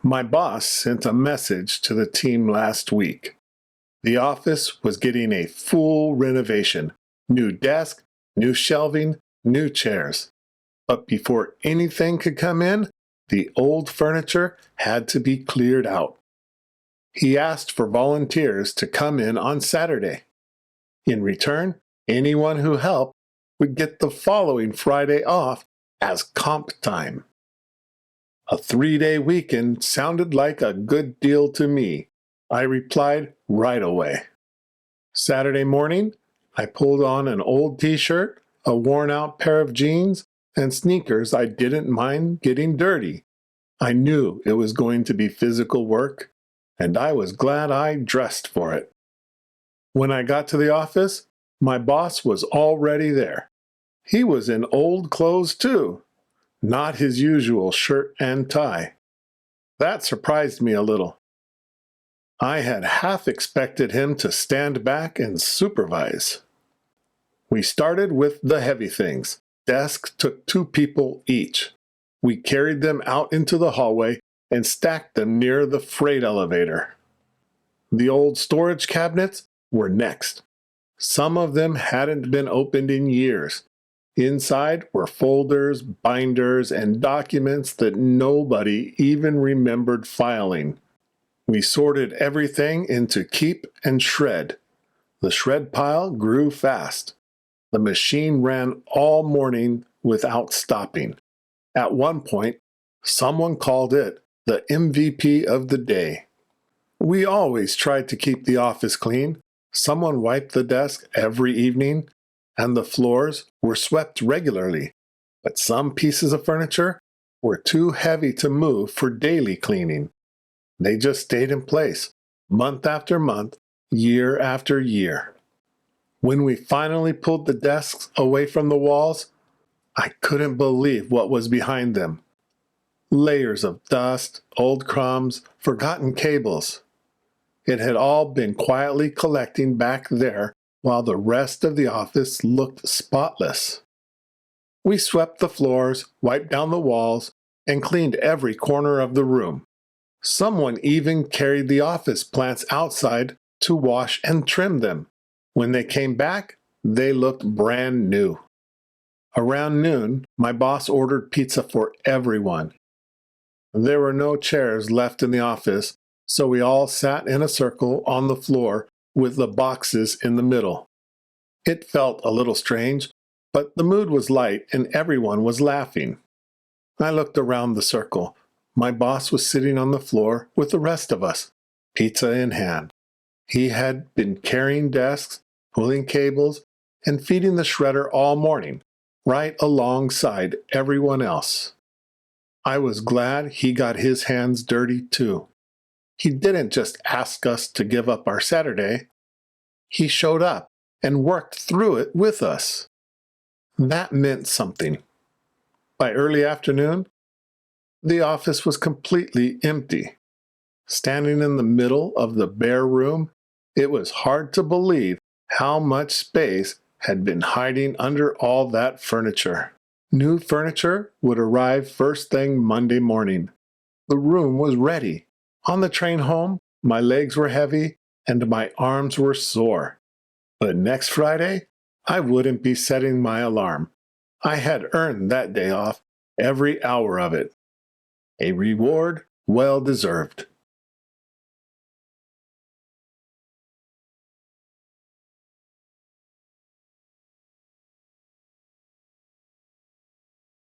My boss sent a message to the team last week. The office was getting a full renovation. New desk, new shelving, new chairs. But before anything could come in, the old furniture had to be cleared out. He asked for volunteers to come in on Saturday. In return, anyone who helped would get the following Friday off as comp time. A 3-day weekend sounded like a good deal to me. I replied right away. Saturday morning, I pulled on an old t-shirt, a worn-out pair of jeans, and sneakers I didn't mind getting dirty. I knew it was going to be physical work, and I was glad I dressed for it. When I got to the office, my boss was already there. He was in old clothes too, not his usual shirt and tie. That surprised me a little. I had half expected him to stand back and supervise. We started with the heavy things. Desks took 2 people each. We carried them out into the hallway and stacked them near the freight elevator. The old storage cabinets were next. Some of them hadn't been opened in years. Inside were folders, binders, and documents that nobody even remembered filing. We sorted everything into keep and shred. The shred pile grew fast. The machine ran all morning without stopping. At one point, someone called it the MVP of the day. We always tried to keep the office clean. Someone wiped the desk every evening, and the floors were swept regularly. But some pieces of furniture were too heavy to move for daily cleaning. They just stayed in place, month after month, year after year. When we finally pulled the desks away from the walls, I couldn't believe what was behind them. Layers of dust, old crumbs, forgotten cables. It had all been quietly collecting back there while the rest of the office looked spotless. We swept the floors, wiped down the walls, and cleaned every corner of the room. Someone even carried the office plants outside to wash and trim them. When they came back, they looked brand new. Around noon, my boss ordered pizza for everyone. There were no chairs left in the office, so we all sat in a circle on the floor with the boxes in the middle. It felt a little strange, but the mood was light and everyone was laughing. I looked around the circle. My boss was sitting on the floor with the rest of us, pizza in hand. He had been carrying desks, pulling cables, and feeding the shredder all morning, right alongside everyone else. I was glad he got his hands dirty too. He didn't just ask us to give up our Saturday. He showed up and worked through it with us. That meant something. By early afternoon, the office was completely empty. Standing in the middle of the bare room, it was hard to believe how much space had been hiding under all that furniture. New furniture would arrive first thing Monday morning. The room was ready. On the train home, my legs were heavy and my arms were sore. But next Friday, I wouldn't be setting my alarm. I had earned that day off, every hour of it. A reward well deserved.